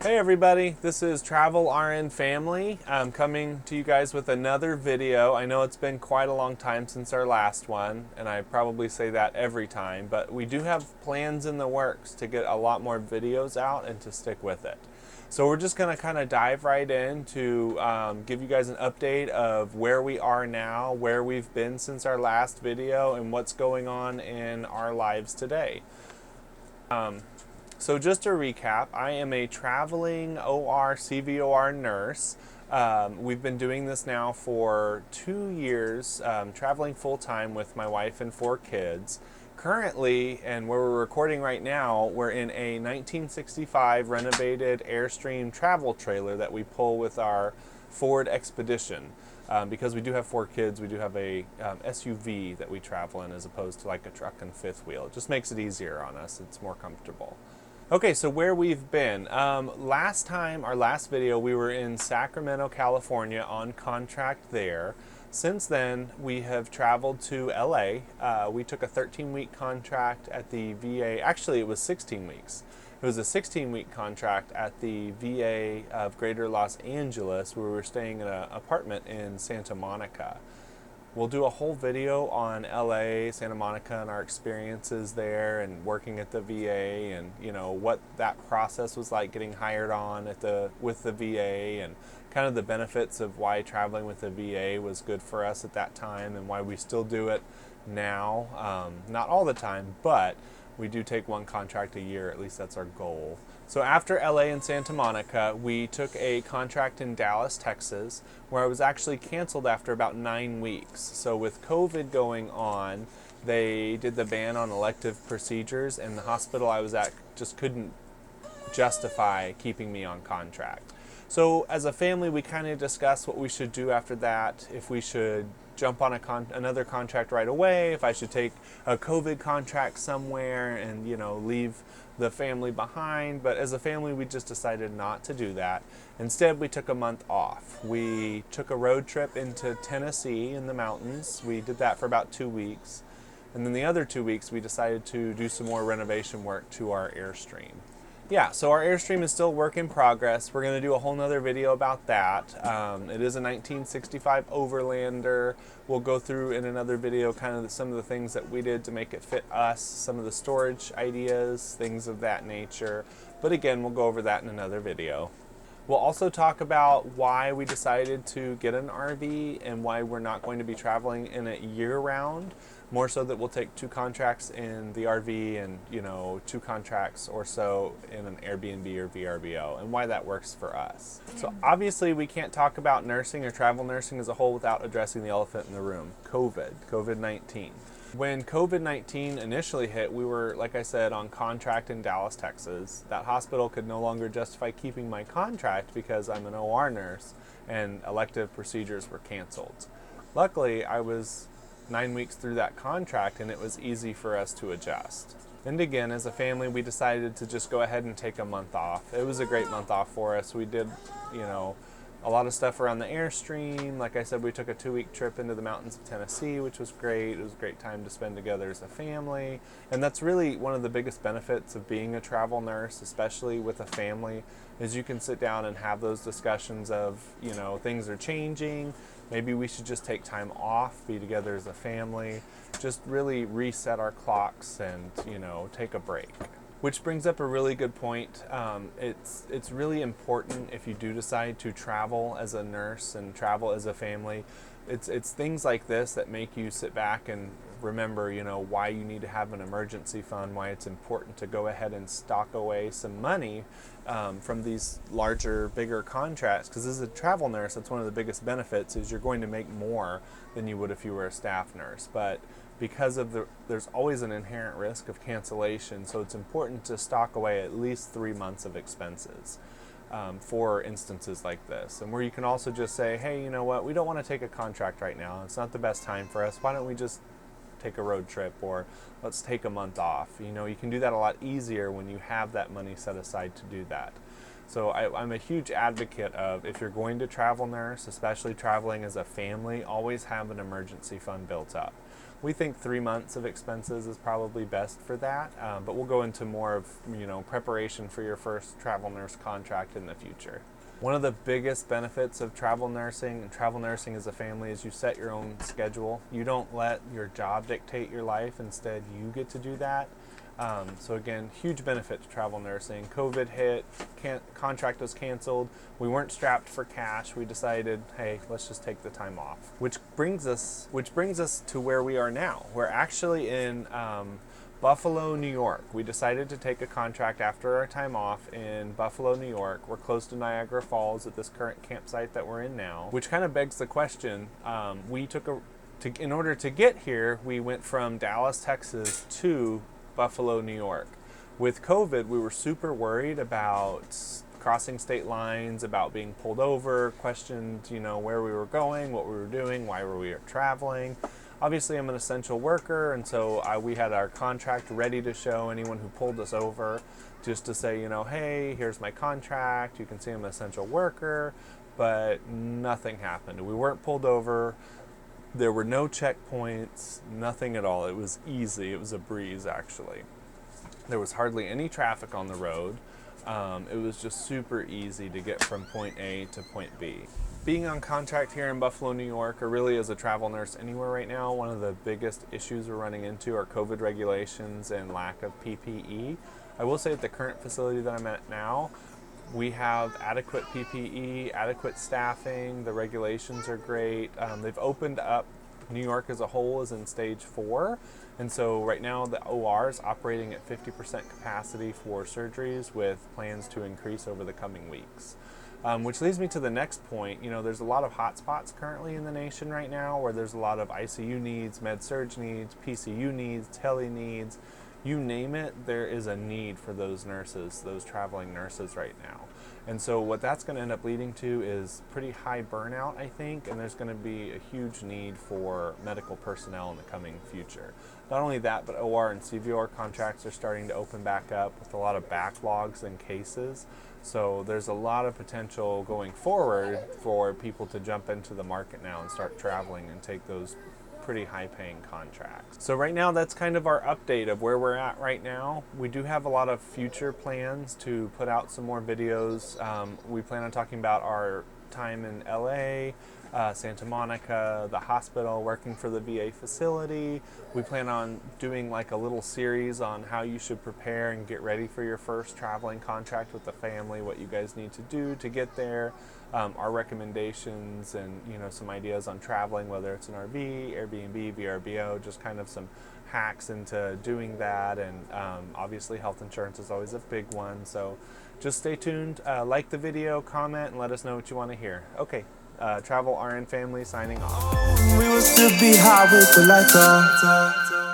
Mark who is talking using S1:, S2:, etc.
S1: Hey everybody, this is Travel RN Family. I'm coming to you guys with another video. I know it's been quite a long time since our last one, and I probably say that every time, but we do have plans in the works to get a lot more videos out and to stick with it. So we're just going to kind of dive right in to give you guys an update of where we are now, where we've been since our last video, and what's going on in our lives today. So just to recap, I am a traveling OR CVOR nurse. We've been doing this now for 2 years, traveling full time with my wife and 4 kids. Currently, and where we're recording right now, we're in a 1965 renovated Airstream travel trailer that we pull with our Ford Expedition. Because we do have 4 kids, we do have a SUV that we travel in as opposed to like a truck and fifth wheel. It just makes it easier on us. It's more comfortable. Okay, so where we've been. Last time, our last video, we were in Sacramento, California on contract there. Since then, we have traveled to LA. We took a 13-week contract at the VA. Actually, it was 16 weeks. It was a 16-week contract at the VA of Greater Los Angeles, where we were staying in an apartment in Santa Monica. We'll do a whole video on LA, Santa Monica, and our experiences there and working at the VA, and what that process was like getting hired on with the VA, and kind of the benefits of why traveling with the VA was good for us at that time and why we still do it now. Not all the time, but we do take one contract a year, at least that's our goal. So after LA and Santa Monica, we took a contract in Dallas, Texas, where I was actually canceled after about 9 weeks. So with COVID going on, they did the ban on elective procedures, and the hospital I was at just couldn't justify keeping me on contract. So as a family, we kind of discussed what we should do after that, if we should jump on another contract right away, if I should take a COVID contract somewhere and leave the family behind. But as a family, we just decided not to do that. Instead, we took a month off. We took a road trip into Tennessee in the mountains. We did that for about 2 weeks, and then the other 2 weeks we decided to do some more renovation work to our Airstream. Yeah, so our Airstream is still work in progress. We're going to do a whole nother video about that. It is a 1965 Overlander. We'll go through in another video kind of some of the things that we did to make it fit us, some of the storage ideas, things of that nature. But again, we'll go over that in another video. We'll also talk about why we decided to get an RV and why we're not going to be traveling in it year-round. More so that we'll take 2 contracts in the RV and 2 contracts or so in an Airbnb or VRBO, and why that works for us. So obviously we can't talk about nursing or travel nursing as a whole without addressing the elephant in the room, COVID-19. When COVID-19 initially hit, we were, like I said, on contract in Dallas, Texas. That hospital could no longer justify keeping my contract because I'm an OR nurse and elective procedures were canceled. Luckily, I was 9 weeks through that contract and it was easy for us to adjust. And again, as a family, we decided to just go ahead and take a month off. It was a great month off for us. We did, a lot of stuff around the Airstream. Like I said, we took a 2-week trip into the mountains of Tennessee, which was great. It was a great time to spend together as a family. And that's really one of the biggest benefits of being a travel nurse, especially with a family, is you can sit down and have those discussions of, things are changing. Maybe we should just take time off, be together as a family, just really reset our clocks and, take a break. Which brings up a really good point. It's really important if you do decide to travel as a nurse and travel as a family. It's things like this that make you sit back and remember, why you need to have an emergency fund, why it's important to go ahead and stock away some money from these larger, bigger contracts. Because as a travel nurse, that's one of the biggest benefits is you're going to make more than you would if you were a staff nurse. But because of there's always an inherent risk of cancellation, so it's important to stock away at least 3 months of expenses for instances like this. And where you can also just say, hey, you know what, we don't want to take a contract right now. It's not the best time for us. Why don't we just take a road trip, or let's take a month off. You can do that a lot easier when you have that money set aside to do that. So I'm a huge advocate of, if you're going to travel nurse, especially traveling as a family, always have an emergency fund built up. We think 3 months of expenses is probably best for that, but we'll go into more of preparation for your first travel nurse contract in the future. One of the biggest benefits of travel nursing as a family is you set your own schedule. You don't let your job dictate your life. Instead, you get to do that. So again, huge benefit to travel nursing. COVID hit, contract was canceled. We weren't strapped for cash. We decided, hey, let's just take the time off. Which brings us to where we are now. We're actually in Buffalo, New York. We decided to take a contract after our time off in Buffalo, New York. We're close to Niagara Falls at this current campsite that we're in now, which kind of begs the question. In order to get here, we went from Dallas, Texas to Buffalo, New York. With COVID, we were super worried about crossing state lines, about being pulled over, questioned, where we were going, what we were doing, why were we traveling. Obviously, I'm an essential worker, and so we had our contract ready to show anyone who pulled us over, just to say, hey, here's my contract. You can see I'm an essential worker, but nothing happened. We weren't pulled over. There were no checkpoints, nothing at all. It was easy. It was a breeze, actually. There was hardly any traffic on the road. It was just super easy to get from point A to point B. Being on contract here in Buffalo, New York, or really as a travel nurse anywhere right now, one of the biggest issues we're running into are COVID regulations and lack of PPE. I will say at the current facility that I'm at now, we have adequate PPE, adequate staffing, the regulations are great. They've opened up. New York as a whole is in stage 4, and so right now the OR is operating at 50% capacity for surgeries, with plans to increase over the coming weeks. Which leads me to the next point. There's a lot of hotspots currently in the nation right now where there's a lot of ICU needs, med-surg needs, PCU needs, tele needs. You name it, there is a need for those nurses, those traveling nurses right now. And so what that's going to end up leading to is pretty high burnout, I think, and there's going to be a huge need for medical personnel in the coming future. Not only that, but OR and CVOR contracts are starting to open back up with a lot of backlogs and cases. So there's a lot of potential going forward for people to jump into the market now and start traveling and take those pretty high-paying contracts. So right now, that's kind of our update of where we're at right now. We do have a lot of future plans to put out some more videos. We plan on talking about our time in LA, Santa Monica, the hospital, working for the VA facility. We plan on doing like a little series on how you should prepare and get ready for your first traveling contract with the family, what you guys need to do to get there, our recommendations, and some ideas on traveling, whether it's an RV, Airbnb, VRBO, just kind of some hacks into doing that. And obviously health insurance is always a big one, so just stay tuned, like the video, comment, and let us know what you want to hear. Okay, Travel RN family signing off.
S2: We will still be high with the lights on.